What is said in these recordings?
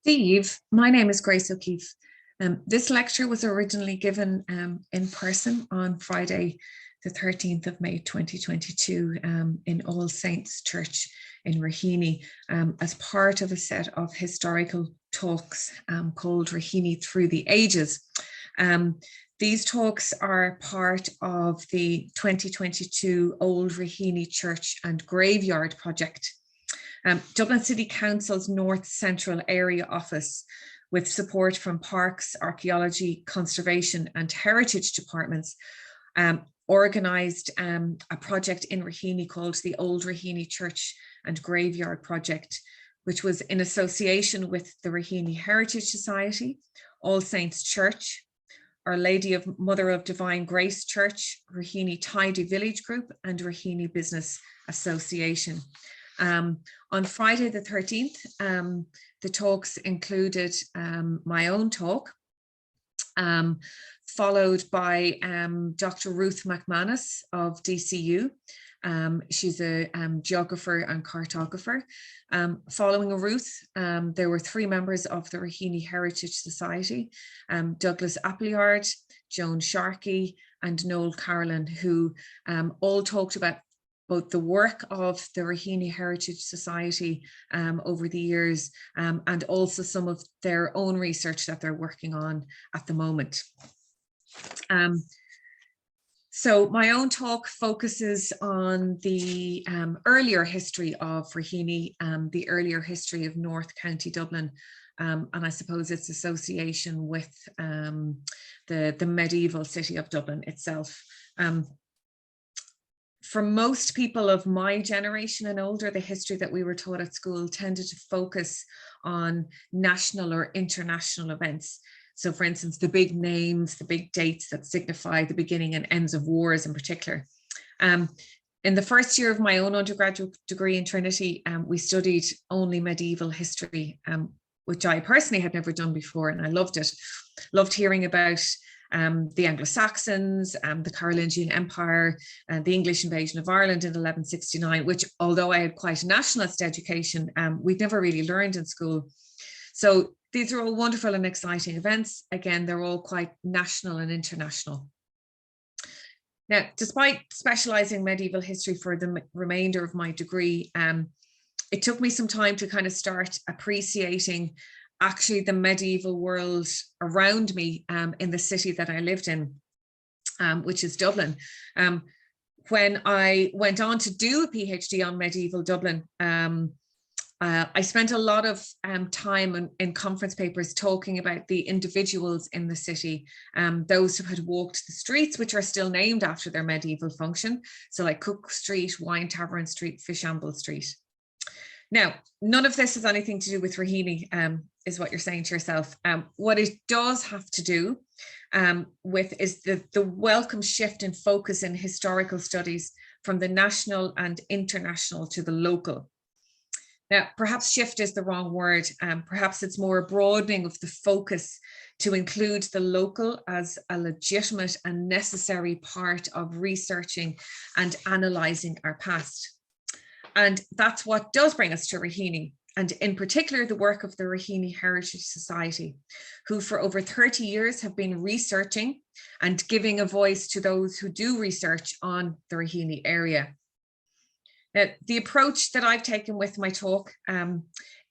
Steve, my name is Grace O'Keefe. This lecture was originally given in person on Friday, the 13th of May 2022 in All Saints Church in Raheny as part of a set of historical talks called Raheny Through the Ages. These talks are part of the 2022 Old Raheny Church and Graveyard project. Dublin City Council's North Central Area Office, with support from Parks, Archaeology, Conservation and Heritage departments, organised a project in Raheny called the Old Raheny Church and Graveyard Project, which was in association with the Raheny Heritage Society, All Saints Church, Our Lady of Mother of Divine Grace Church, Raheny Tidy Village Group and Raheny Business Association. On Friday the 13th, the talks included my own talk, followed by Dr. Ruth McManus of DCU. She's a geographer and cartographer. Following Ruth, there were three members of the Raheny Heritage Society, Douglas Appleyard, Joan Sharkey and Noel Carlin, who all talked about both the work of the Raheny Heritage Society over the years and also some of their own research that they're working on at the moment. So my own talk focuses on the earlier history of Raheny, the earlier history of North County Dublin, and I suppose its association with the medieval city of Dublin itself. For most people of my generation and older, the history that we were taught at school tended to focus on national or international events. So for instance, the big names, the big dates that signify the beginning and ends of wars in particular. In the first year of my own undergraduate degree in Trinity, we studied only medieval history, which I personally had never done before, and I loved it. Loved hearing about the Anglo-Saxons, the Carolingian Empire, and the English invasion of Ireland in 1169, which, although I had quite a nationalist education, we'd never really learned in school. So these are all wonderful and exciting events. Again, they're all quite national and international. Now, despite specializing medieval history for the remainder of my degree, it took me some time to kind of start appreciating actually the medieval world around me in the city that I lived in, which is Dublin. When I went on to do a PhD on medieval Dublin, I spent a lot of time in conference papers talking about the individuals in the city, those who had walked the streets, which are still named after their medieval function. So like Cook Street, Wine Tavern Street, Fishamble Street. Now, none of this has anything to do with Raheny, is what you're saying to yourself. What it does have to do with is the welcome shift in focus in historical studies from the national and international to the local. Now, perhaps shift is the wrong word. Perhaps it's more a broadening of the focus to include the local as a legitimate and necessary part of researching and analysing our past. And that's what does bring us to Raheny, and in particular the work of the Raheny Heritage Society, who for over 30 years have been researching and giving a voice to those who do research on the Raheny area. Now, the approach that I've taken with my talk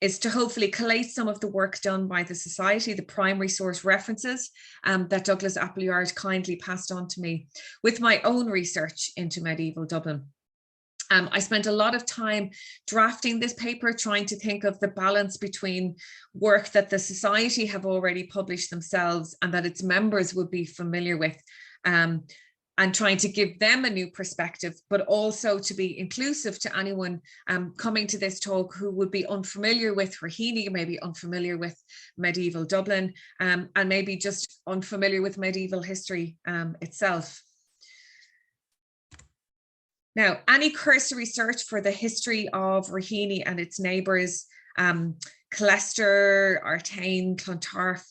is to hopefully collate some of the work done by the Society, the primary source references that Douglas Appleyard kindly passed on to me, with my own research into medieval Dublin. I spent a lot of time drafting this paper, trying to think of the balance between work that the Society have already published themselves and that its members would be familiar with, and trying to give them a new perspective, but also to be inclusive to anyone coming to this talk who would be unfamiliar with Raheny, maybe unfamiliar with medieval Dublin, and maybe just unfamiliar with medieval history itself. Now, any cursory search for the history of Raheny and its neighbours, Clester, Artane, Clontarf,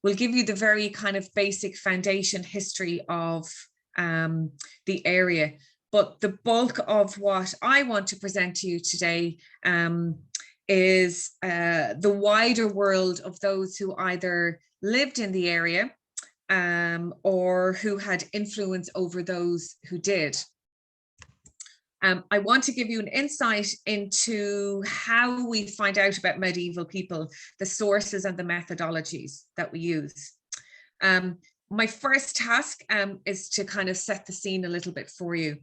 will give you the very kind of basic foundation history of the area. But the bulk of what I want to present to you today is the wider world of those who either lived in the area or who had influence over those who did. I want to give you an insight into how we find out about medieval people, the sources and the methodologies that we use. My first task is to kind of set the scene a little bit for you.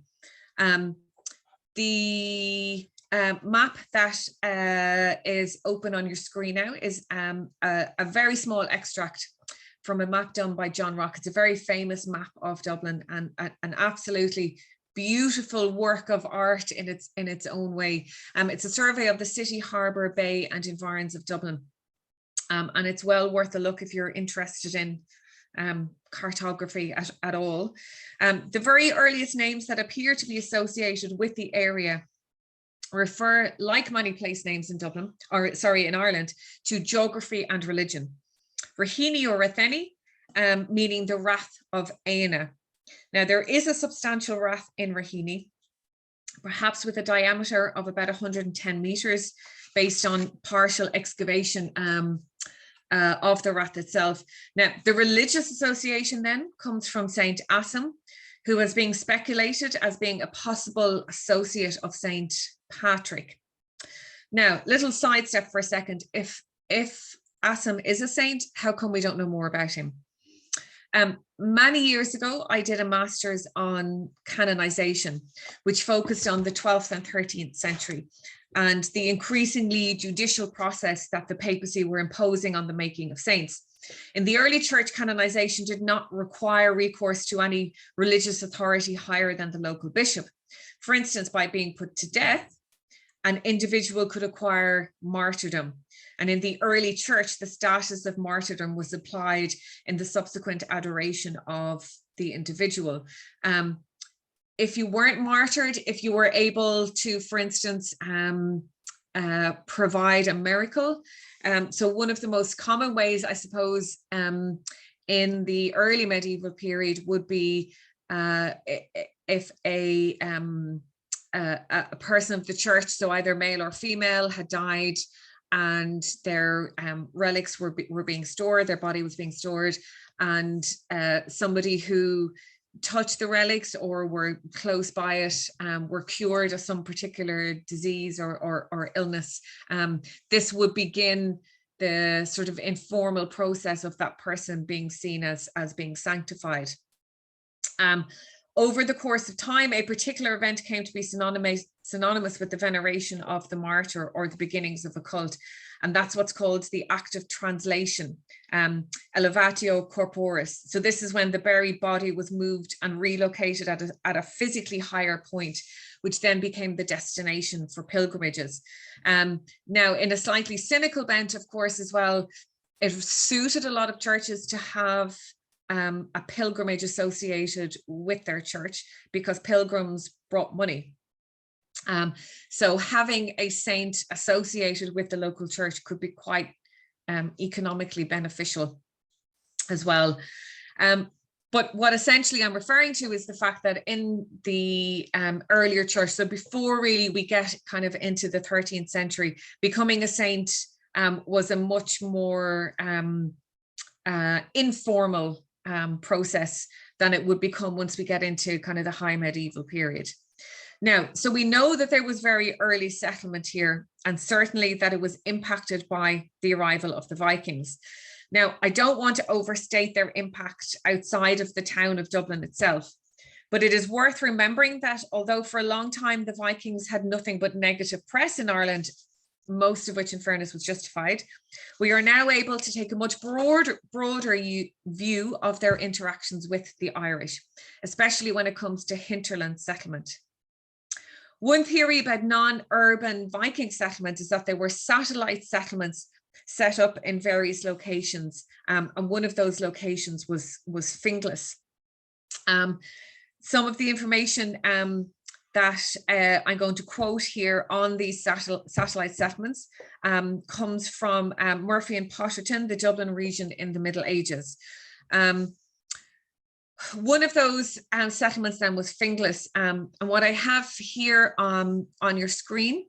The map that is open on your screen now is a very small extract from a map done by John Rock. It's a very famous map of Dublin, and an absolutely beautiful work of art in its own way. It's a survey of the city, harbour, bay and environs of Dublin. And it's well worth a look if you're interested in cartography at all. The very earliest names that appear to be associated with the area refer, like many place names in Dublin, or sorry, in Ireland, to geography and religion. Raheny or Ratheny, meaning the Rath of Éanna. Now, there is a substantial rath in Raheny, perhaps with a diameter of about 110 meters, based on partial excavation of the rath itself. Now, the religious association then comes from Saint Asim, who is being speculated as being a possible associate of Saint Patrick. Now, little sidestep for a second. If Asim is a saint, how come we don't know more about him? Many years ago, I did a master's on canonization, which focused on the 12th and 13th century and the increasingly judicial process that the papacy were imposing on the making of saints. In the early church, canonization did not require recourse to any religious authority higher than the local bishop. For instance, by being put to death, an individual could acquire martyrdom. And in the early church, the status of martyrdom was applied in the subsequent adoration of the individual. If you weren't martyred, if you were able to, for instance, provide a miracle. So one of the most common ways, I suppose, in the early medieval period would be if a person of the church, so either male or female, had died and their relics were being stored, their body was being stored, and somebody who touched the relics or were close by it were cured of some particular disease or illness. This would begin the sort of informal process of that person being seen as being sanctified. Over the course of time, a particular event came to be synonymous with the veneration of the martyr or the beginnings of a cult. And that's what's called the act of translation, elevatio corporis. So this is when the buried body was moved and relocated at a physically higher point, which then became the destination for pilgrimages. Now, in a slightly cynical bent, of course, as well, it suited a lot of churches to have a pilgrimage associated with their church because pilgrims brought money. So having a saint associated with the local church could be quite economically beneficial as well. But what essentially I'm referring to is the fact that in the earlier church, so before really we get kind of into the 13th century, becoming a saint was a much more informal process than it would become once we get into kind of the high medieval period. Now, so we know that there was very early settlement here, and certainly that it was impacted by the arrival of the Vikings. Now, I don't want to overstate their impact outside of the town of Dublin itself, but it is worth remembering that although for a long time the Vikings had nothing but negative press in Ireland, most of which in fairness was justified, we are now able to take a much broader view of their interactions with the Irish, especially when it comes to hinterland settlement. One theory about non-urban Viking settlement is that they were satellite settlements set up in various locations, and one of those locations was Finglas. Some of the information that I'm going to quote here on these satellite settlements comes from Murphy and Potterton, the Dublin region in the Middle Ages. One of those settlements then was Finglas, and what I have here on your screen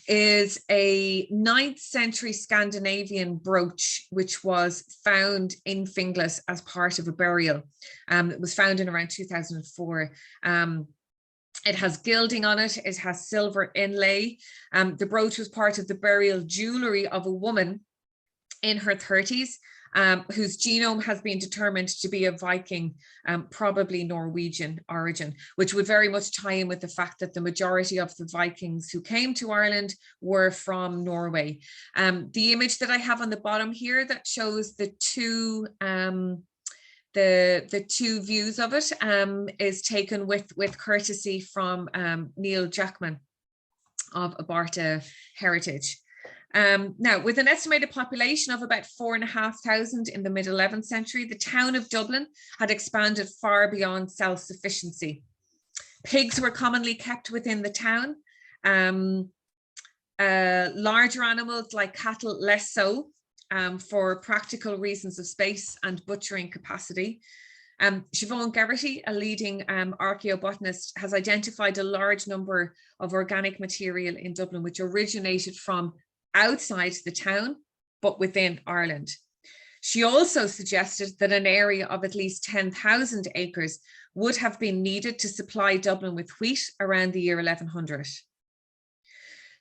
is a 9th century Scandinavian brooch, which was found in Finglas as part of a burial. It was found in around 2004. It has gilding on it. It has silver inlay. The brooch was part of the burial jewelry of a woman in her 30s, whose genome has been determined to be of Viking, probably Norwegian origin, which would very much tie in with the fact that the majority of the Vikings who came to Ireland were from Norway. The image that I have on the bottom here that shows the two the two views of it is taken with courtesy from Neil Jackman of Abarta Heritage. Now, with an estimated population of about 4,500 in the mid-11th century, the town of Dublin had expanded far beyond self-sufficiency. Pigs were commonly kept within the town. Larger animals like cattle, less so, for practical reasons of space and butchering capacity. Siobhan Geraghty, a leading archaeobotanist, has identified a large number of organic material in Dublin which originated from outside the town, but within Ireland. She also suggested that an area of at least 10,000 acres would have been needed to supply Dublin with wheat around the year 1100.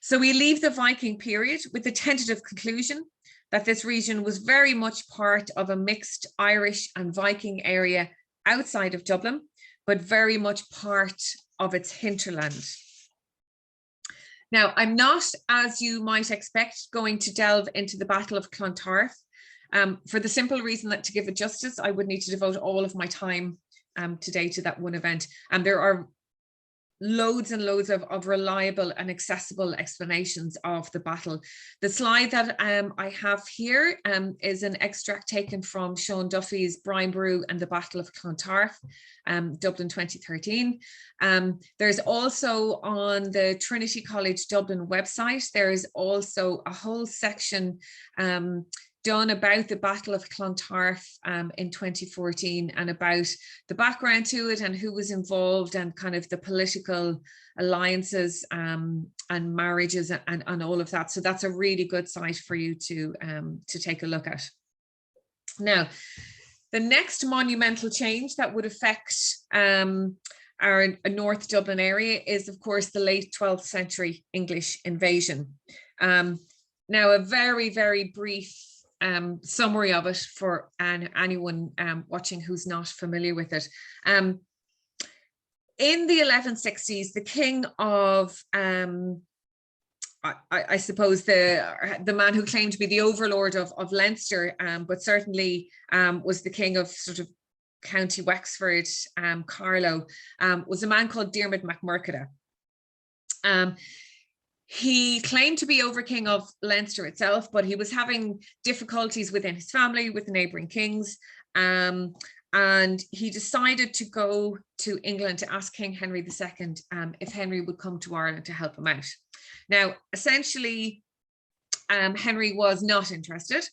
So we leave the Viking period with the tentative conclusion that this region was very much part of a mixed Irish and Viking area outside of Dublin, but very much part of its hinterland. Now, I'm not, as you might expect, going to delve into the Battle of Clontarf, for the simple reason that, to give it justice, I would need to devote all of my time today to that one event. And there are loads and loads of reliable and accessible explanations of the battle. The slide that I have here is an extract taken from Sean Duffy's Brian Boru and the Battle of Clontarf, Dublin 2013. There's also on the Trinity College Dublin website, there is also a whole section done about the Battle of Clontarf in 2014 and about the background to it and who was involved and kind of the political alliances and marriages and all of that. So that's a really good site for you to take a look at. Now, the next monumental change that would affect our North Dublin area is, of course, the late 12th century English invasion. Now, a very, very brief summary of it for anyone watching who's not familiar with it. In the 1160s, the king of, I suppose, the man who claimed to be the overlord of Leinster, but certainly was the king of sort of County Wexford, Carlow, was a man called Diarmaid MacMurchada. He claimed to be over-king of Leinster itself, but he was having difficulties within his family, with the neighbouring kings, and he decided to go to England to ask King Henry II if Henry would come to Ireland to help him out. Now, essentially, Henry was not interested,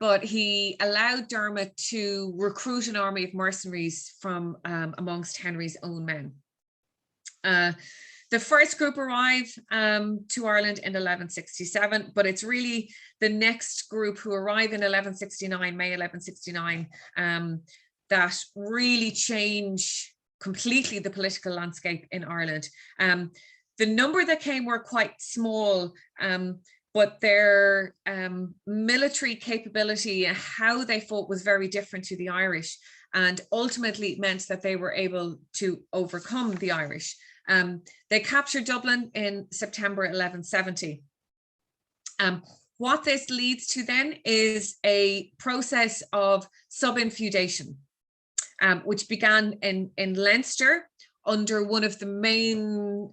but he allowed Diarmaid to recruit an army of mercenaries from amongst Henry's own men. The first group arrive to Ireland in 1167, but it's really the next group who arrive in 1169, May 1169, that really change completely the political landscape in Ireland. The number that came were quite small, but their military capability and how they fought was very different to the Irish, and ultimately meant that they were able to overcome the Irish. They captured Dublin in September 1170. What this leads to then is a process of sub-infeudation, which began in Leinster under one of the main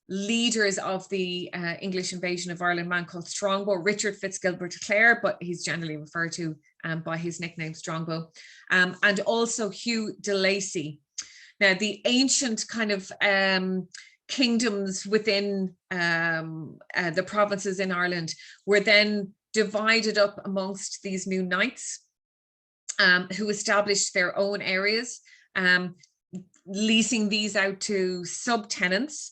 leaders of the English invasion of Ireland, a man called Strongbow, Richard Fitzgilbert de Clare, but he's generally referred to by his nickname Strongbow, and also Hugh de Lacy. Now, the ancient kind of kingdoms within the provinces in Ireland were then divided up amongst these new knights who established their own areas, leasing these out to subtenants.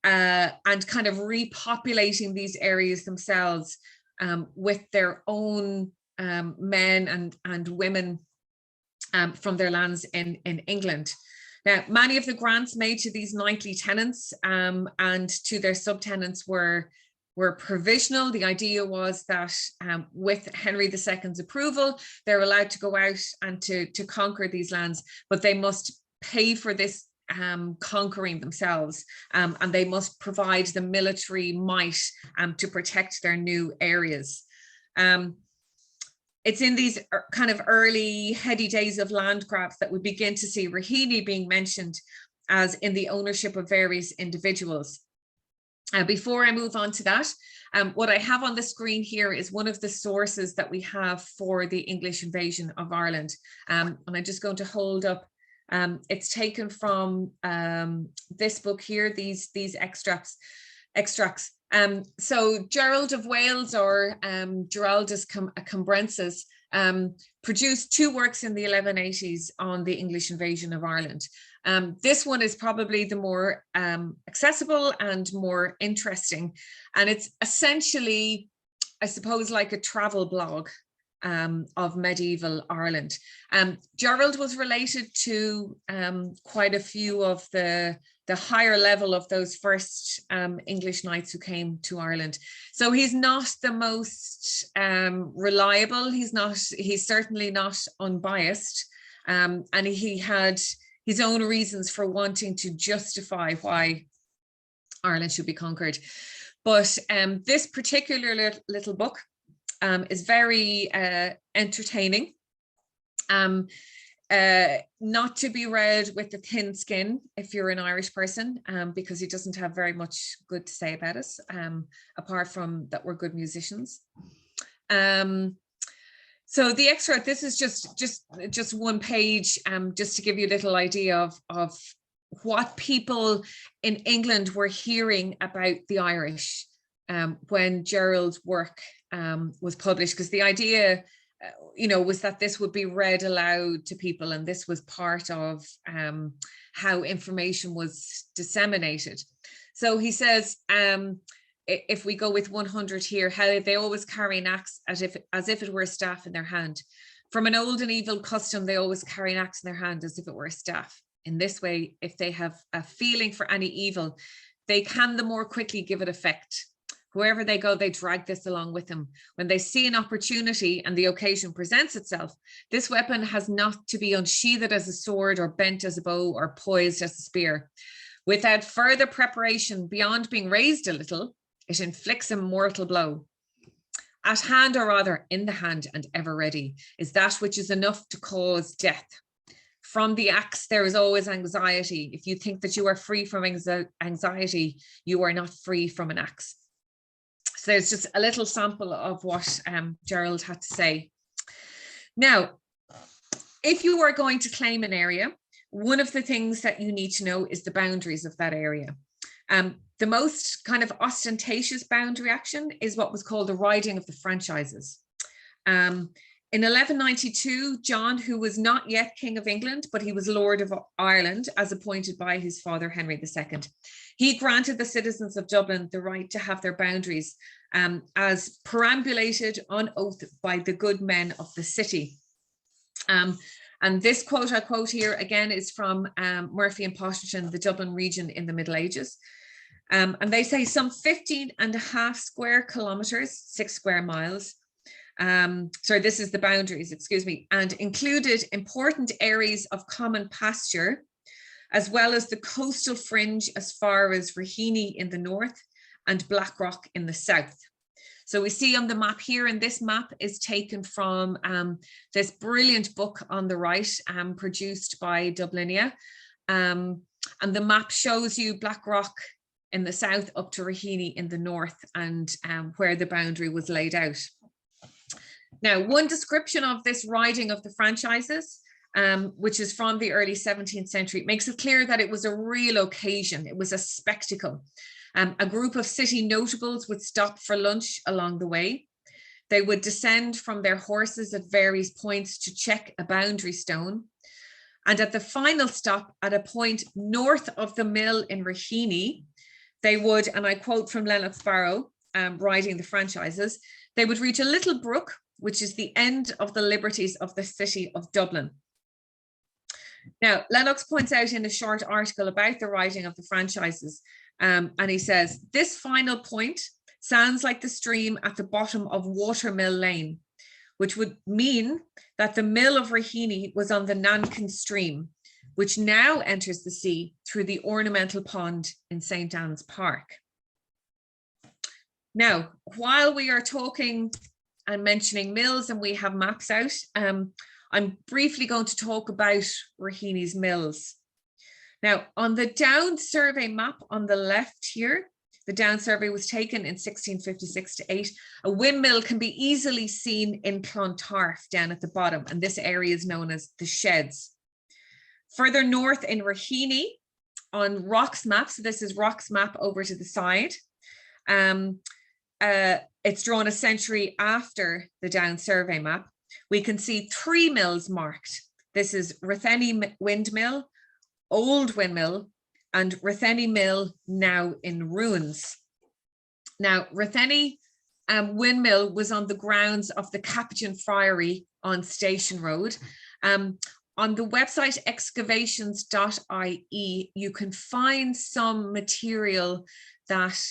and kind of repopulating these areas themselves with their own men and women from their lands in England. Now, many of the grants made to these knightly tenants and to their subtenants were provisional. The idea was that with Henry II's approval, they're allowed to go out and to conquer these lands, but they must pay for this conquering themselves, and they must provide the military might to protect their new areas. It's in these kind of early heady days of land grabs that we begin to see Raheny being mentioned as in the ownership of various individuals. Before I move on to that, what I have on the screen here is one of the sources that we have for the English invasion of Ireland. And I'm just going to hold up. It's taken from this book here, these extracts. So Gerald of Wales, or Giraldus Cambrensis, produced 2 works in the 1180s on the English invasion of Ireland. This one is probably the more accessible and more interesting, and it's essentially, I suppose, like a travel blog of medieval Ireland. Gerald was related to quite a few of the higher level of those first English knights who came to Ireland. So he's not the most reliable. He's certainly not unbiased, and he had his own reasons for wanting to justify why Ireland should be conquered. But this particular little book is very entertaining, not to be read with a thin skin if you're an Irish person, because he doesn't have very much good to say about us, apart from that we're good musicians. So the extract, this is just one page, just to give you a little idea of what people in England were hearing about the Irish when Gerald's work was published, because the idea, was that this would be read aloud to people, and this was part of how information was disseminated. So he says, if we go with 100 here, how they always carry an axe as if it were a staff in their hand. From an old and evil custom, they always carry an axe in their hand as if it were a staff. In this way, if they have a feeling for any evil, they can the more quickly give it effect. Wherever they go, they drag this along with them. When they see an opportunity and the occasion presents itself, this weapon has not to be unsheathed as a sword or bent as a bow or poised as a spear. Without further preparation beyond being raised a little, it inflicts a mortal blow. At hand, or rather in the hand and ever ready, is that which is enough to cause death. From the axe, there is always anxiety. If you think that you are free from anxiety, you are not free from an axe. So there's just a little sample of what Gerald had to say. Now, if you are going to claim an area, one of the things that you need to know is the boundaries of that area. The most kind of ostentatious boundary action is what was called the riding of the franchises. In 1192, John, who was not yet King of England, but he was Lord of Ireland, as appointed by his father, Henry II, he granted the citizens of Dublin the right to have their boundaries as perambulated on oath by the good men of the city. And this quote I quote here again is from Murphy and Potterton, the Dublin region in the Middle Ages. And they say some 15.5 square kilometers, 6 square miles. Sorry, this is the boundaries, excuse me, and included important areas of common pasture, as well as the coastal fringe as far as Raheny in the north and Blackrock in the south. So we see on the map here, and this map is taken from this brilliant book on the right, produced by Dublinia. And the map shows you Blackrock in the south up to Raheny in the north, and where the boundary was laid out. Now, one description of this riding of the franchises, which is from the early 17th century, makes it clear that it was a real occasion. It was a spectacle. A group of city notables would stop for lunch along the way. They would descend from their horses at various points to check a boundary stone. And at the final stop, at a point north of the mill in Raheny, they would, and I quote from Lennox Barrow, writing the franchises, they would reach a little brook, which is the end of the liberties of the city of Dublin. Now, Lennox points out in a short article about the writing of the franchises, and he says, this final point sounds like the stream at the bottom of Watermill Lane, which would mean that the mill of Raheny was on the Nankin stream, which now enters the sea through the ornamental pond in St. Anne's Park. Now, while we are talking and mentioning mills and we have maps out, I'm briefly going to talk about Raheny's mills. Now, on the Down survey map on the left here, the Down survey was taken in 1656-8. A windmill can be easily seen in Clontarf down at the bottom, and this area is known as the Sheds. Further north in Raheny, on Rock's map, so this is Rock's map over to the side, it's drawn a century after the Down survey map. We can see 3 mills marked. This is Ratheny Windmill, Old Windmill, and Ratheny Mill, now in ruins. Now, Ratheny Windmill was on the grounds of the Capuchin Friary on Station Road. On the website excavations.ie, you can find some material that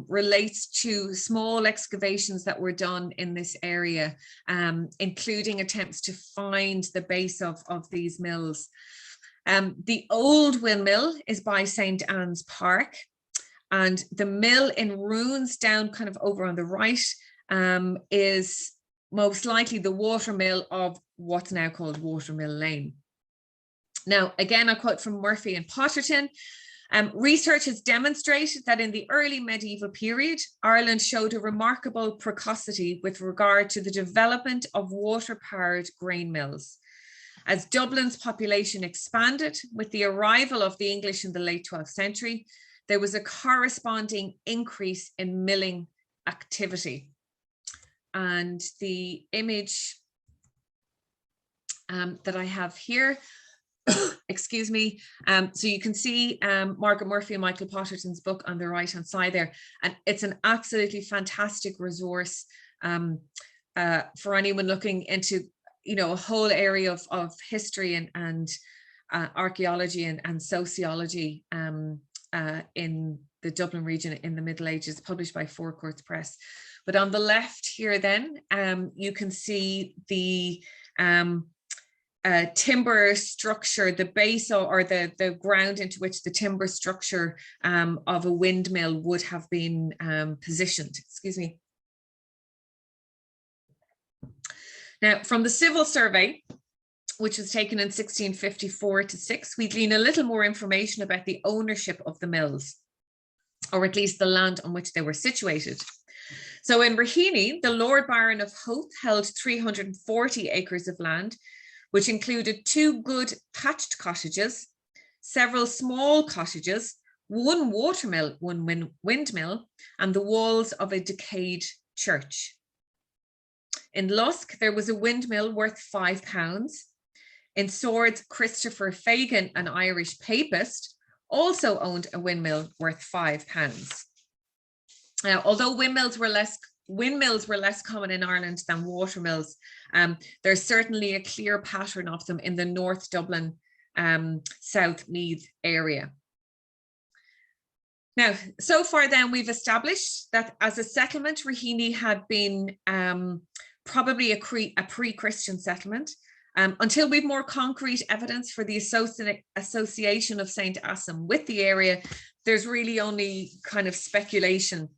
relates to small excavations that were done in this area, including attempts to find the base of these mills. The old windmill is by St. Anne's Park, and the mill in ruins down kind of over on the right is most likely the watermill of what's now called Watermill Lane. Now, again, I quote from Murphy and Potterton. Research has demonstrated that in the early medieval period, Ireland showed a remarkable precocity with regard to the development of water-powered grain mills. As Dublin's population expanded with the arrival of the English in the late 12th century, there was a corresponding increase in milling activity. And the image that I have here, excuse me, so you can see Margaret Murphy and Michael Potterton's book on the right hand side there, and it's an absolutely fantastic resource for anyone looking into, you know, a whole area of history and archaeology and sociology in the Dublin region in the Middle Ages, published by Four Courts Press. But on the left here then, you can see the timber structure, the base or the ground into which the timber structure of a windmill would have been positioned. Excuse me. Now, from the civil survey, which was taken in 1654-6, we glean a little more information about the ownership of the mills, or at least the land on which they were situated. So in Raheny, the Lord Baron of Howth held 340 acres of land, which included 2 good thatched cottages, several small cottages, 1 watermill, 1 windmill, and the walls of a decayed church. In Lusk, there was a windmill worth £5. In Swords, Christopher Fagan, an Irish papist, also owned a windmill worth £5. Now, although windmills were less common in Ireland than watermills, there's certainly a clear pattern of them in the North Dublin, South Meath area. Now, so far then we've established that as a settlement, Raheny had been probably a pre-Christian settlement, until we've more concrete evidence for the association of St. Asim with the area. There's really only kind of speculation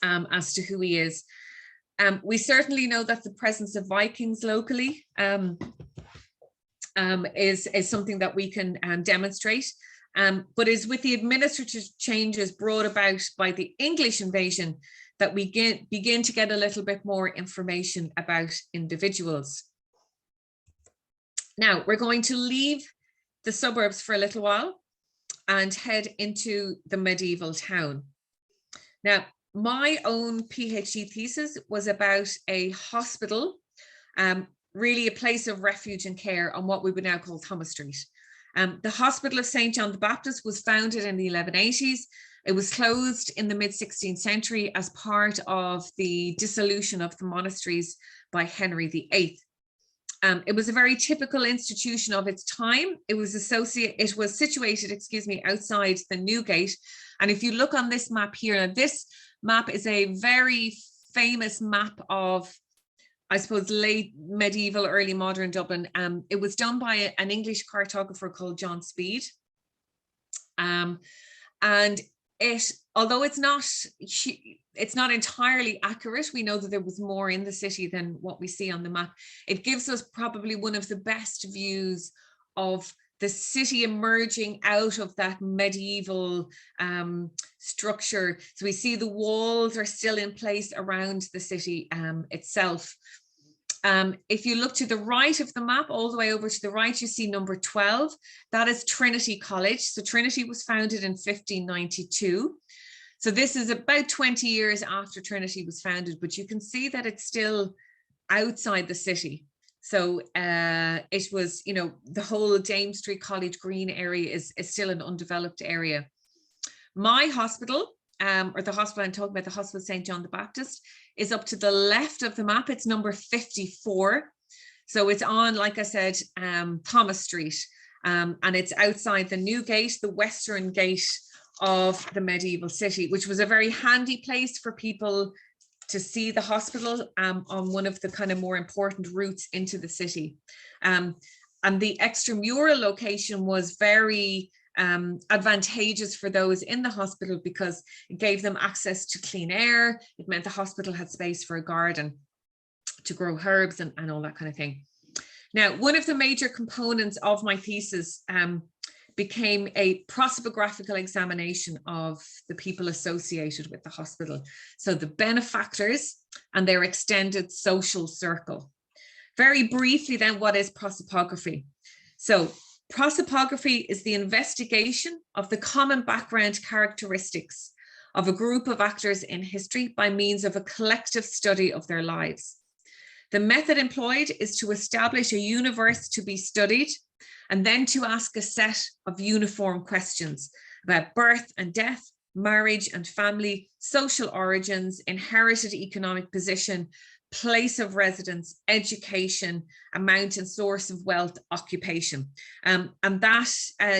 as to who he is. We certainly know that the presence of Vikings locally is something that we can demonstrate, but is with the administrative changes brought about by the English invasion that we begin to get a little bit more information about individuals. Now, we're going to leave the suburbs for a little while and head into the medieval town. Now, my own PhD thesis was about a hospital, really a place of refuge and care on what we would now call Thomas Street. The Hospital of St. John the Baptist was founded in the 1180s It was closed in the mid-16th century as part of the dissolution of the monasteries by Henry VIII. It was a very typical institution of its time. It was situated, outside the Newgate. And if you look on this map here, now this map is a very famous map of, I suppose, late medieval, early modern Dublin. It was done by an English cartographer called John Speed. And although it's not entirely accurate, we know that there was more in the city than what we see on the map. It gives us probably one of the best views of the city emerging out of that medieval structure. So we see the walls are still in place around the city itself. If you look to the right of the map, all the way over to the right, you see number 12. That is Trinity College. So Trinity was founded in 1592. So this is about 20 years after Trinity was founded, but you can see that it's still outside the city. So it was, the whole Dame Street College Green area is still an undeveloped area. My hospital, or the hospital I'm talking about, the Hospital St. John the Baptist, is up to the left of the map. It's number 54. So it's on, like I said, Thomas Street, and it's outside the Newgate, the western gate of the medieval city, which was a very handy place for people to see the hospital on one of the kind of more important routes into the city. And the extramural location was very advantageous for those in the hospital because it gave them access to clean air. It meant the hospital had space for a garden to grow herbs and all that kind of thing. Now, one of the major components of my thesis became a prosopographical examination of the people associated with the hospital. So the benefactors and their extended social circle. Very briefly then, what is prosopography? So prosopography is the investigation of the common background characteristics of a group of actors in history by means of a collective study of their lives. The method employed is to establish a universe to be studied and then to ask a set of uniform questions about birth and death, marriage and family, social origins, inherited economic position, place of residence, education, amount and source of wealth, occupation. And that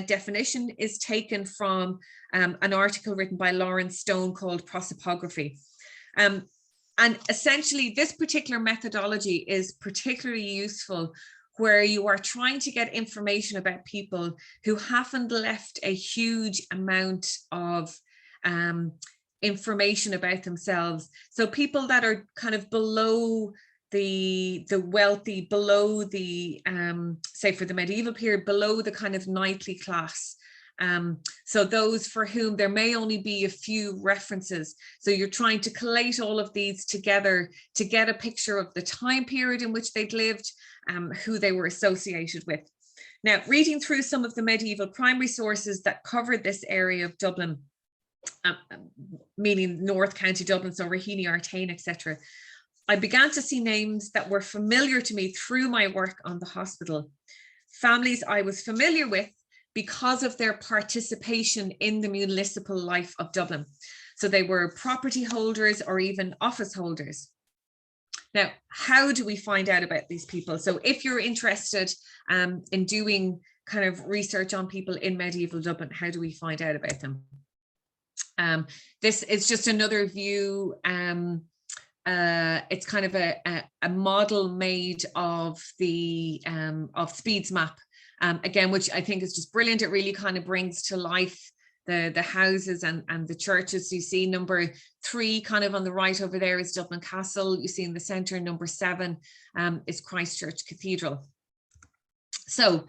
definition is taken from an article written by Lawrence Stone called Prosopography. And essentially, this particular methodology is particularly useful where you are trying to get information about people who haven't left a huge amount of information about themselves. So people that are kind of below the wealthy, below the, say for the medieval period, below the kind of knightly class. So those for whom there may only be a few references. So you're trying to collate all of these together to get a picture of the time period in which they'd lived, who they were associated with. Now, reading through some of the medieval primary sources that covered this area of Dublin, meaning North County Dublin, so Raheny, Artane, etc., I began to see names that were familiar to me through my work on the hospital. Families I was familiar with because of their participation in the municipal life of Dublin. So they were property holders or even office holders. Now, how do we find out about these people? So if you're interested in doing kind of research on people in medieval Dublin, how do we find out about them? This is just another view. It's kind of a model made of the Speed's map, again, which I think is just brilliant. It really kind of brings to life the houses and the churches. So you see number 3 kind of on the right over there is Dublin Castle. You see in the center, number 7 is Christchurch Cathedral. So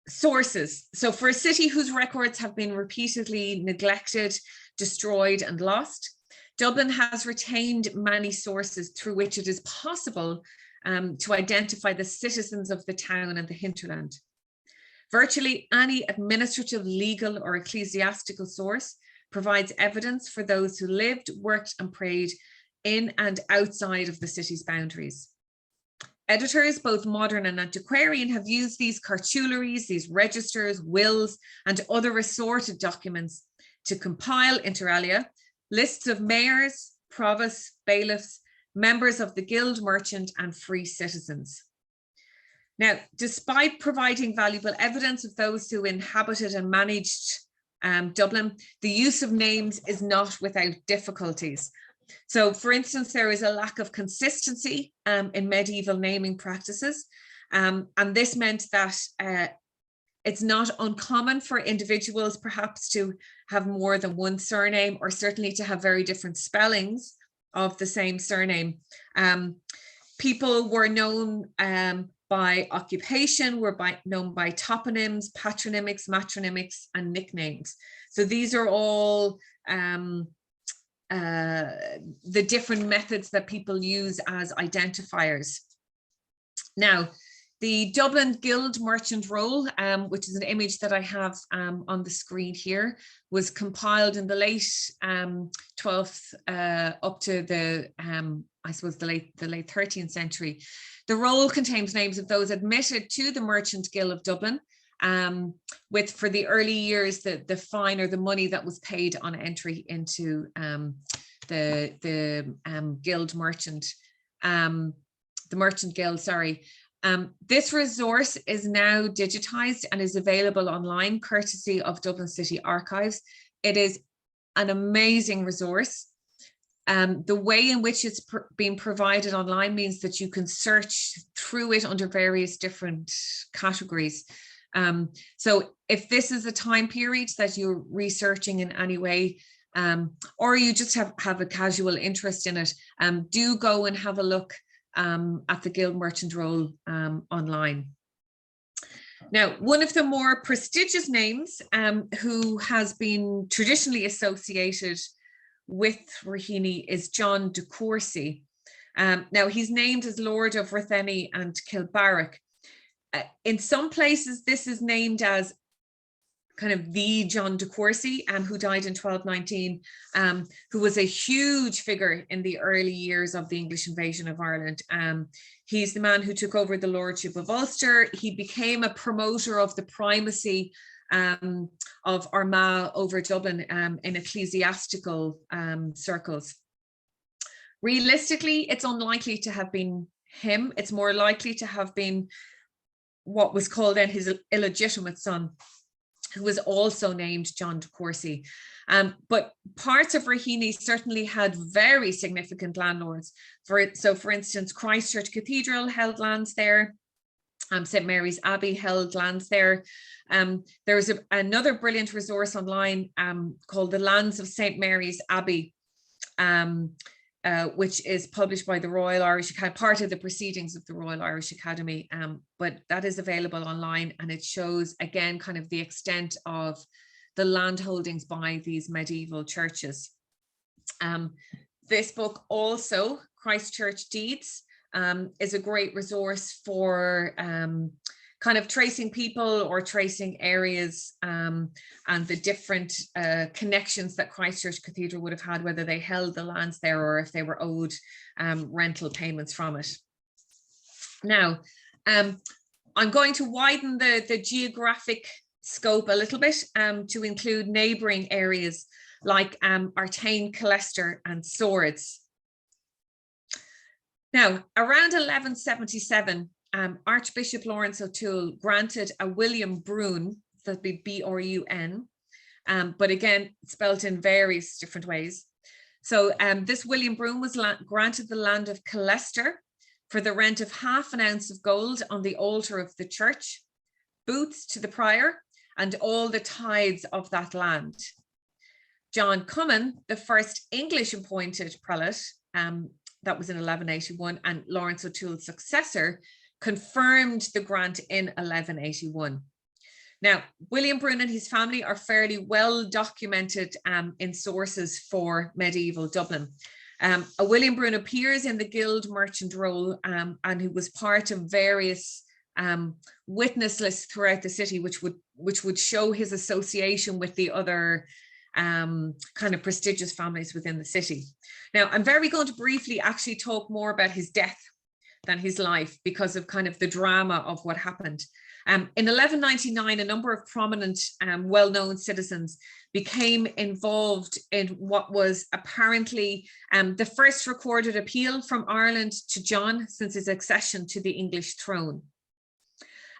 sources. So for a city whose records have been repeatedly neglected, destroyed and lost, Dublin has retained many sources through which it is possible to identify the citizens of the town and the hinterland. Virtually any administrative, legal or ecclesiastical source provides evidence for those who lived, worked and prayed in and outside of the city's boundaries. Editors, both modern and antiquarian, have used these cartularies, these registers, wills, and other assorted documents to compile, inter alia, lists of mayors, provosts, bailiffs, members of the guild, merchant, and free citizens. Now, despite providing valuable evidence of those who inhabited and managed Dublin, the use of names is not without difficulties. So, for instance, there is a lack of consistency in medieval naming practices, and this meant that it's not uncommon for individuals perhaps to have more than one surname, or certainly to have very different spellings of the same surname. People were known by occupation, were known by toponyms, patronymics, matronymics, and nicknames. So these are all the different methods that people use as identifiers. Now, the Dublin Guild Merchant Roll, which is an image that I have on the screen here, was compiled in the late 12th up to the I suppose the late 13th century. The roll contains names of those admitted to the Merchant Guild of Dublin, with, for the early years, the fine or the money that was paid on entry into the guild merchant, the Merchant Guild, sorry. This resource is now digitized and is available online courtesy of Dublin City Archives. It is an amazing resource. The way in which it's being provided online means that you can search through it under various different categories. So if this is a time period that you're researching in any way, or you just have a casual interest in it, do go and have a look at the Guild Merchant Roll online. Now, one of the more prestigious names who has been traditionally associated with Raheny is John de Courcy. Now, he's named as Lord of Rathenny and Kilbarrack. In some places, this is named as kind of the John de Courcy, who died in 1219, who was a huge figure in the early years of the English invasion of Ireland. He's the man who took over the Lordship of Ulster. He became a promoter of the primacy of Armagh over Dublin in ecclesiastical circles. Realistically, it's unlikely to have been him. It's more likely to have been what was called then his illegitimate son, who was also named John de Courcy. But parts of Raheny certainly had very significant landlords. So for instance, Christchurch Cathedral held lands there. St. Mary's Abbey held lands there. There's another brilliant resource online called The Lands of St. Mary's Abbey, which is published by the Royal Irish Academy, part of the proceedings of the Royal Irish Academy, but that is available online, and it shows again kind of the extent of the land holdings by these medieval churches. This book also, Christchurch Deeds, is a great resource for kind of tracing people or tracing areas and the different connections that Christchurch Cathedral would have had, whether they held the lands there or if they were owed rental payments from it. Now, I'm going to widen the geographic scope a little bit to include neighbouring areas like Artane, Killester and Swords. Now, around 1177, Archbishop Lawrence O'Toole granted a William Brune, that'd be B-R-U-N, but again, spelt in various different ways. So this William Brune was granted the land of Killester for the rent of ½ ounce of gold on the altar of the church, booths to the prior, and all the tithes of that land. John Cummin, the first English appointed prelate, that was in 1181, and Lawrence O'Toole's successor, confirmed the grant in 1181. Now, William Brune and his family are fairly well documented in sources for medieval Dublin. A William Brune appears in the Guild Merchant Roll, and who was part of various witness lists throughout the city, which would show his association with the other kind of prestigious families within the city. Now, I'm very going to briefly actually talk more about his death, than his life because of kind of the drama of what happened. In 1199, a number of prominent, well-known citizens became involved in what was apparently the first recorded appeal from Ireland to John since his accession to the English throne.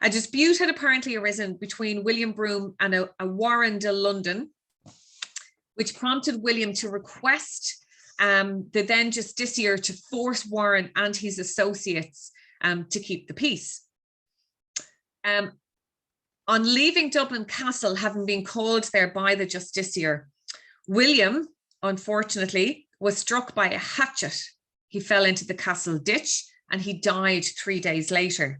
A dispute had apparently arisen between William Brome and a Warren de London, which prompted William to request the then justiciar to force Warren and his associates to keep the peace. On leaving Dublin Castle, having been called there by the justiciar, William, unfortunately, was struck by a hatchet. He fell into the castle ditch and he died 3 days later.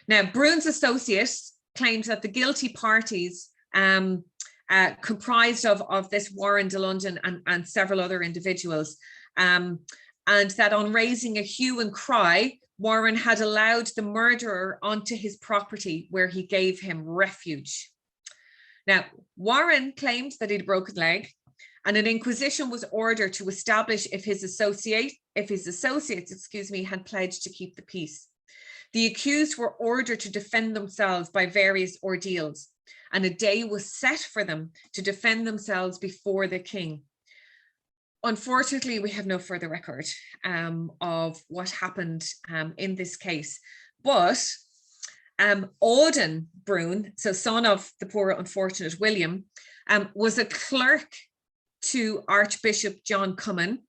Now, Brune's associates claimed that the guilty parties comprised of this Warren de London and several other individuals, and that on raising a hue and cry, Warren had allowed the murderer onto his property where he gave him refuge. Now, Warren claimed that he'd broken leg, and an inquisition was ordered to establish if his associates, had pledged to keep the peace. The accused were ordered to defend themselves by various ordeals, and a day was set for them to defend themselves before the king. Unfortunately, we have no further record of what happened in this case, but Auden Brune, so son of the poor unfortunate William, was a clerk to Archbishop John Cummin,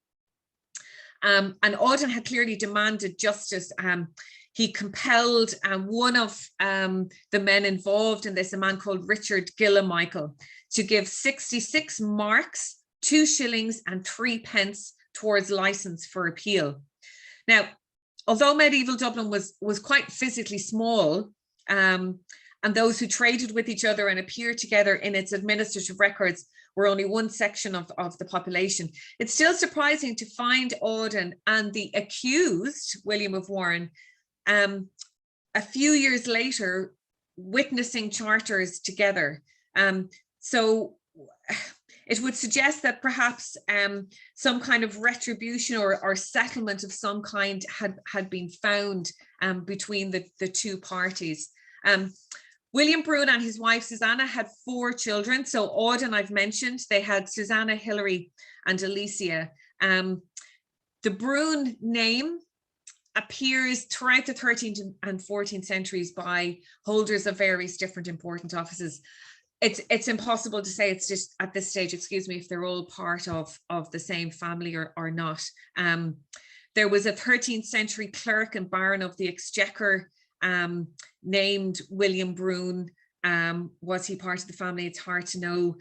and Auden had clearly demanded justice. He compelled one of the men involved in this, a man called Richard Gillemichael, to give 66 marks, 2 shillings and 3 pence towards license for appeal. Now, although medieval Dublin was quite physically small, and those who traded with each other and appeared together in its administrative records were only one section of the population, it's still surprising to find Auden and the accused, William of Warren, a few years later witnessing charters together. So it would suggest that perhaps some kind of retribution or settlement of some kind had been found between the two parties. William Brune and his wife Susanna had 4 children. So Auden, I've mentioned, they had Susanna, Hilary and Alicia. The Brune name appears throughout the 13th and 14th centuries by holders of various different important offices. It's impossible to say, it's just at this stage, excuse me, if they're all part of the same family or not. There was a 13th century clerk and Baron of the Exchequer named William Brune. Was he part of the family? It's hard to know.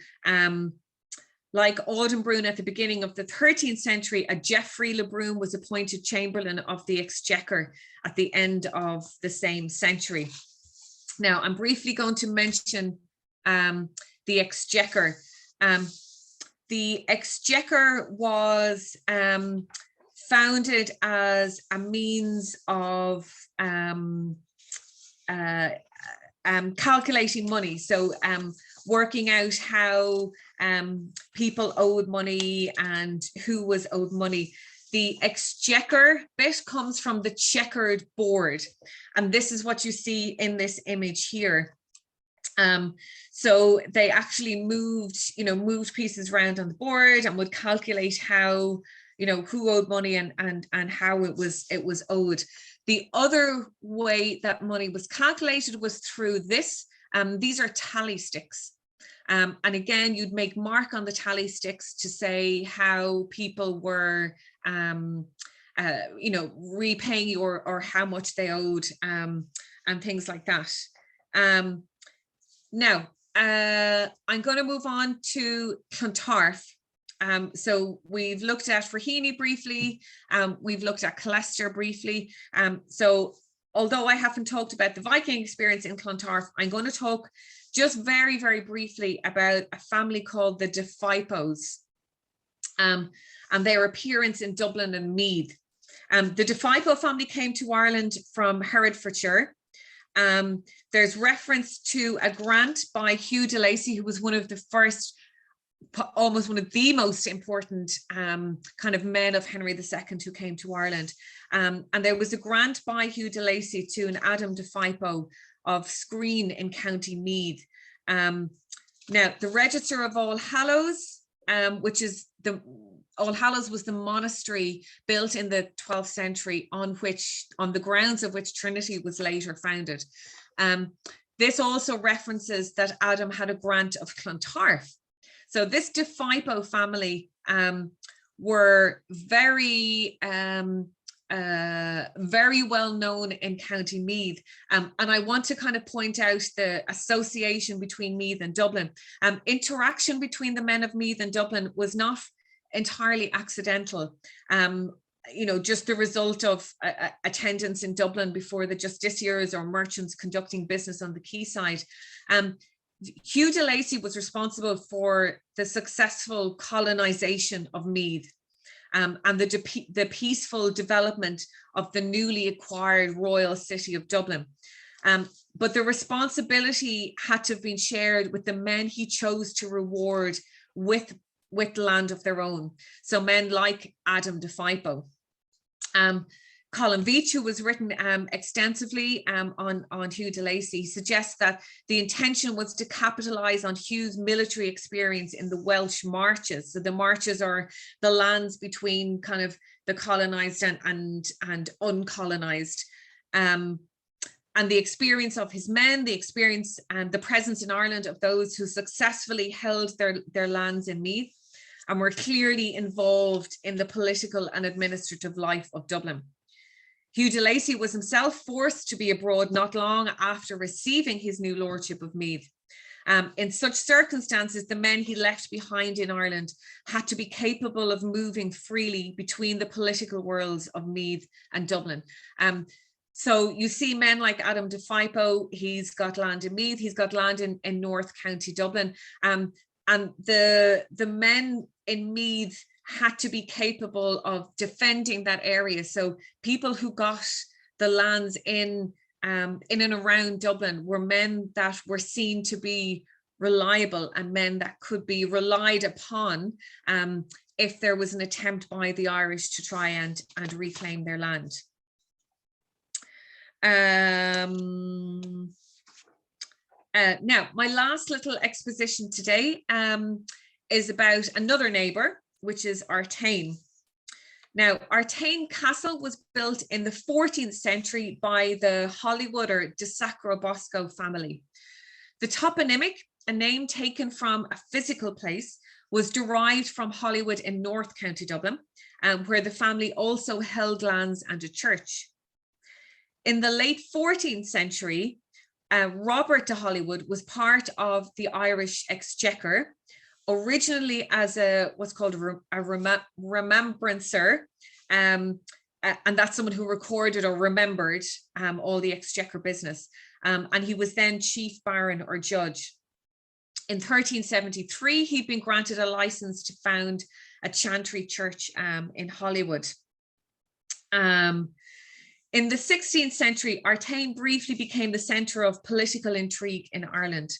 Like Auden Brune at the beginning of the 13th century, a Geoffrey Le Brune was appointed Chamberlain of the Exchequer at the end of the same century. Now, I'm briefly going to mention the Exchequer. The Exchequer was founded as a means of calculating money. So working out how people owed money and who was owed money. The Exchequer bit comes from the checkered board. And this is what you see in this image here. So they actually moved pieces around on the board and would calculate how, who owed money and how it was owed. The other way that money was calculated was through this. These are tally sticks. And again, you'd make mark on the tally sticks to say how people were, repaying you or how much they owed, and things like that. Now, I'm going to move on to Clontarf. So we've looked at Raheny briefly, we've looked at Colester briefly. So although I haven't talked about the Viking experience in Clontarf, I'm going to talk just very, very briefly about a family called the de Fipos, and their appearance in Dublin and Meath. The de Fipo family came to Ireland from Herefordshire. There's reference to a grant by Hugh de Lacy, who was one of the first almost one of the most important kind of men of Henry II who came to Ireland. And there was a grant by Hugh de Lacy to an Adam de Fipo of Screen in County Meath. Now, the Register of All Hallows, which is All Hallows was the monastery built in the 12th century on the grounds of which Trinity was later founded. This also references that Adam had a grant of Clontarf. So this de Fipo family were very well known in County Meath. And I want to kind of point out the association between Meath and Dublin. Interaction between the men of Meath and Dublin was not entirely accidental. Just the result of attendance in Dublin before the justiciars or merchants conducting business on the quayside. Hugh de Lacy was responsible for the successful colonization of Meath and the peaceful development of the newly acquired royal city of Dublin. But the responsibility had to have been shared with the men he chose to reward with land of their own. So men like Adam de Fipo. Colin Veitch, who was written extensively on Hugh de Lacy, suggests that the intention was to capitalize on Hugh's military experience in the Welsh Marches. So the Marches are the lands between kind of the colonized and uncolonized. And the experience of his men, the experience and the presence in Ireland of those who successfully held their lands in Meath and were clearly involved in the political and administrative life of Dublin. Hugh de Lacy was himself forced to be abroad not long after receiving his new lordship of Meath. In such circumstances, the men he left behind in Ireland had to be capable of moving freely between the political worlds of Meath and Dublin. So you see men like Adam de Fipo, he's got land in Meath, he's got land in North County Dublin. And the men in Meath had to be capable of defending that area. So people who got the lands in and around Dublin were men that were seen to be reliable and men that could be relied upon if there was an attempt by the Irish to try and reclaim their land. Now, my last little exposition today is about another neighbour, which is Artane. Now, Artane Castle was built in the 14th century by the Hollywood or de Sacrobosco family. The toponymic, a name taken from a physical place, was derived from Hollywood in North County Dublin, where the family also held lands and a church. In the late 14th century, Robert de Hollywood was part of the Irish Exchequer, originally as what's called a remembrancer, and that's someone who recorded or remembered all the Exchequer business. And he was then chief baron or judge. In 1373, he'd been granted a license to found a chantry church in Hollywood. In the 16th century, Artane briefly became the centre of political intrigue in Ireland.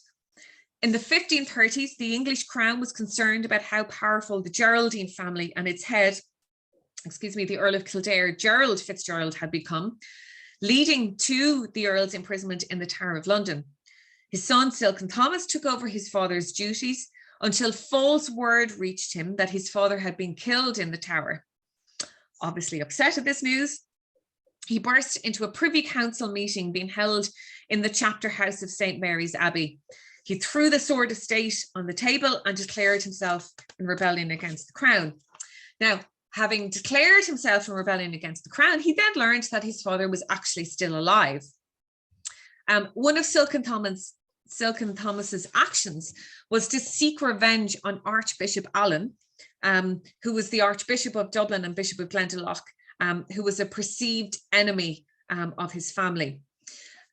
In the 1530s, the English crown was concerned about how powerful the Geraldine family and its head, the Earl of Kildare, Gerald Fitzgerald, had become, leading to the Earl's imprisonment in the Tower of London. His son, Silken Thomas, took over his father's duties until false word reached him that his father had been killed in the Tower. Obviously upset at this news, he burst into a Privy Council meeting being held in the chapter house of St. Mary's Abbey. He threw the sword of state on the table and declared himself in rebellion against the crown. Now, having declared himself in rebellion against the crown, he then learned that his father was actually still alive. One of Silken Thomas's actions was to seek revenge on Archbishop Allen, who was the Archbishop of Dublin and Bishop of Glendalough, who was a perceived enemy of his family.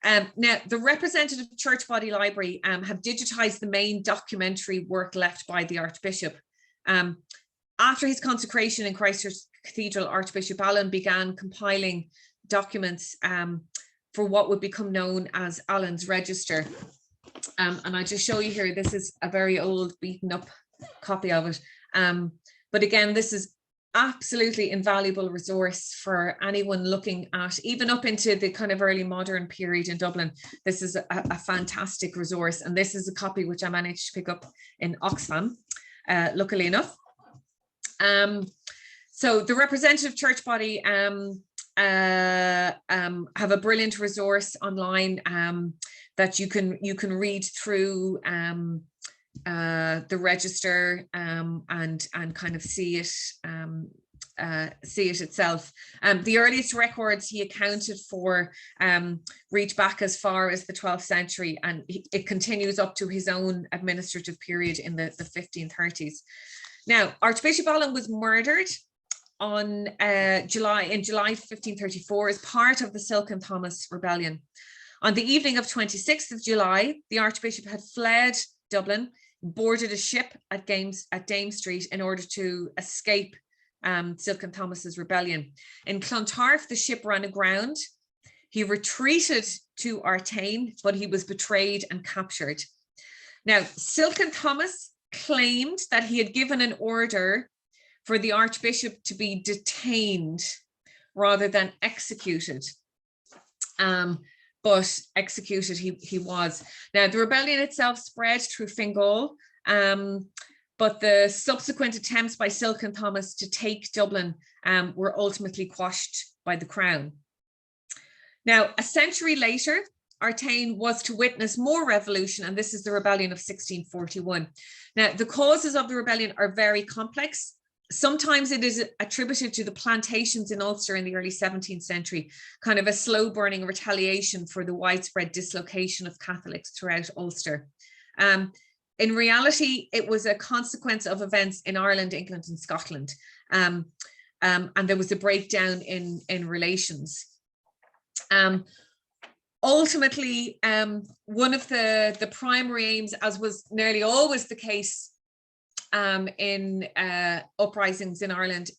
Now, the Representative Church Body Library have digitized the main documentary work left by the Archbishop. After his consecration in Christchurch Cathedral, Archbishop Allen began compiling documents for what would become known as Allen's Register. And I just show you here, this is a very old beaten up copy of it. But again, this is absolutely invaluable resource for anyone looking at, even up into the kind of early modern period in Dublin. This is a fantastic resource, and this is a copy which I managed to pick up in Oxfam, luckily enough. So the representative church body have a brilliant resource online that you can read through the register and kind of see it itself. The earliest records he accounted for reach back as far as the 12th century, and it continues up to his own administrative period in the 1530s. Now, Archbishop Allen was murdered on July 1534 as part of the Silken Thomas rebellion. On the evening of 26th of July, the Archbishop had fled Dublin, boarded a ship at Dame Street in order to escape Silken Thomas's rebellion. In Clontarf, the ship ran aground. He retreated to Artane, but he was betrayed and captured. Now, Silken Thomas claimed that he had given an order for the Archbishop to be detained rather than executed. But executed he was. Now, the rebellion itself spread through Fingal, but the subsequent attempts by Silken Thomas to take Dublin were ultimately quashed by the Crown. Now, a century later, Artane was to witness more revolution, and this is the rebellion of 1641. Now, the causes of the rebellion are very complex. Sometimes it is attributed to the plantations in Ulster in the early 17th century, kind of a slow burning retaliation for the widespread dislocation of Catholics throughout Ulster. In reality, it was a consequence of events in Ireland, England, and Scotland. And there was a breakdown in relations. Ultimately, one of the primary aims, as was nearly always the case in uprisings in Ireland,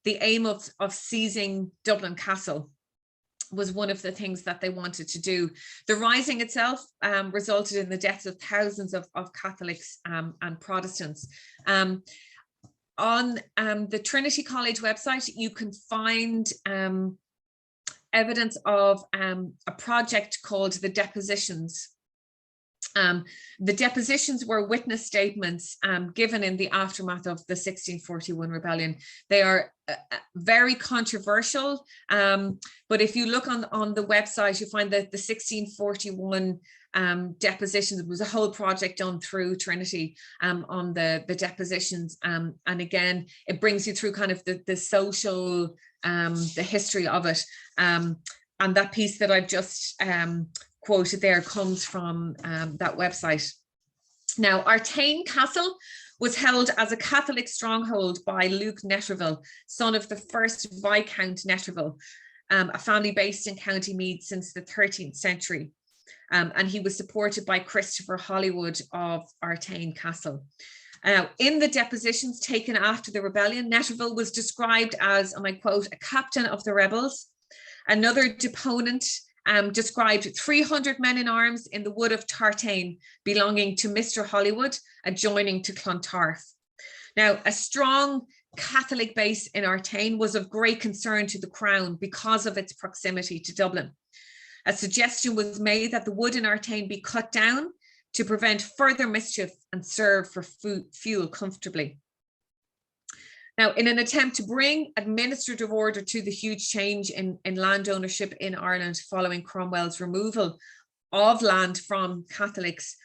the aim of seizing Dublin Castle was one of the things that they wanted to do. The rising itself resulted in the deaths of thousands of Catholics and Protestants. On the Trinity College website, you can find evidence of a project called the Depositions. The depositions were witness statements given in the aftermath of the 1641 rebellion. They are very controversial, but if you look on the website, you find that the 1641 depositions, was a whole project done through Trinity on the depositions, and again, it brings you through kind of the social, the history of it, and that piece that I've just quoted there comes from that website. Now, Artane Castle was held as a Catholic stronghold by Luke Netterville, son of the first Viscount Netterville, a family based in County Meath since the 13th century. And he was supported by Christopher Hollywood of Artane Castle. In the depositions taken after the rebellion, Netterville was described as, and I quote, a captain of the rebels. Another deponent described 300 men in arms in the wood of Tartane belonging to Mr. Hollywood, adjoining to Clontarf. Now, a strong Catholic base in Artane was of great concern to the Crown because of its proximity to Dublin. A suggestion was made that the wood in Artane be cut down to prevent further mischief and serve for fuel comfortably. Now, in an attempt to bring administrative order to the huge change in land ownership in Ireland following Cromwell's removal of land from Catholics,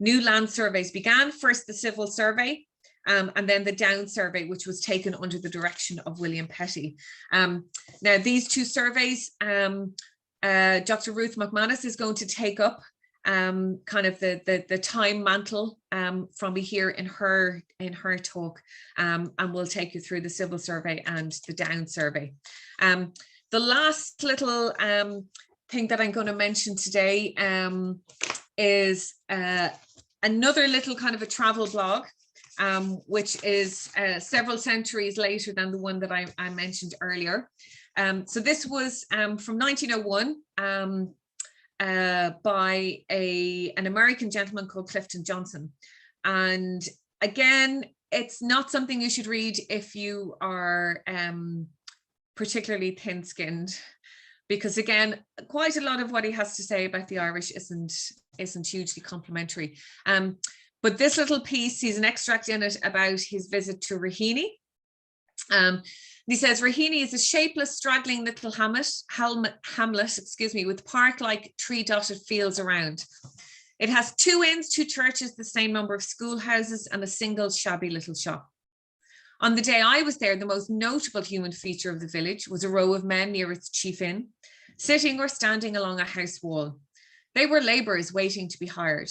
new land surveys began. First, the Civil Survey, and then the Down Survey, which was taken under the direction of William Petty. Now, these two surveys, Dr. Ruth McManus is going to take up kind of the time mantle from me here in her talk, and we'll take you through the Civil Survey and the Down Survey. The last little thing that I'm going to mention today is another little kind of a travel blog, which is several centuries later than the one that I mentioned earlier. So this was from 1901. By an American gentleman called Clifton Johnson. And again, it's not something you should read if you are particularly thin-skinned, because again, quite a lot of what he has to say about the Irish isn't hugely complimentary. But this little piece, he's an extract in it about his visit to Raheny. He says Raheny is a shapeless, straggling little hamlet, with park-like tree-dotted fields around. It has 2 inns, 2 churches, the same number of schoolhouses, and a single shabby little shop. On the day I was there, the most notable human feature of the village was a row of men near its chief inn, sitting or standing along a house wall. They were labourers waiting to be hired.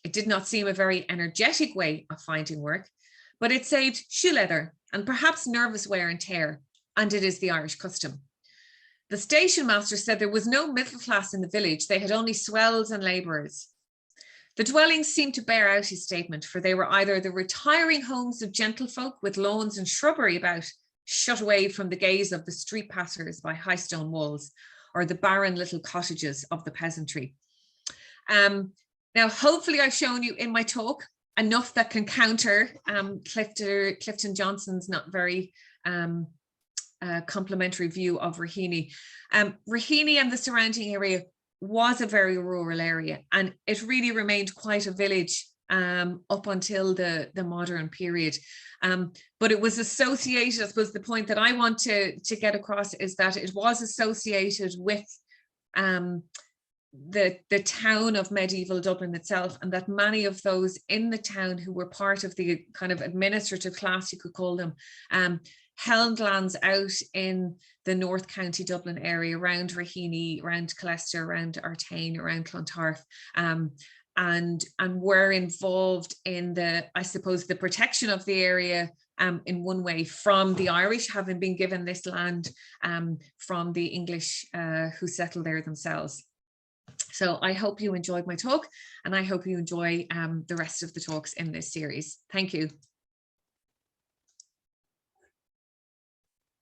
It did not seem a very energetic way of finding work, but it saved shoe leather and perhaps nervous wear and tear, and it is the Irish custom. The station master said there was no middle class in the village, they had only swells and labourers. The dwellings seemed to bear out his statement, for they were either the retiring homes of gentlefolk with lawns and shrubbery about, shut away from the gaze of the street passers by high stone walls, or the barren little cottages of the peasantry. Now, hopefully I've shown you in my talk enough that can counter Clifton Johnson's not very complimentary view of Raheny. Raheny and the surrounding area was a very rural area, and it really remained quite a village up until the modern period. But it was associated, I suppose the point that I want to get across is that it was associated with the town of medieval Dublin itself, and that many of those in the town who were part of the kind of administrative class, you could call them, held lands out in the North County Dublin area around Raheny, around Colester, around Artane, around Clontarf, and were involved in the, I suppose, the protection of the area in one way from the Irish, having been given this land from the English who settled there themselves. So I hope you enjoyed my talk, and I hope you enjoy the rest of the talks in this series. Thank you.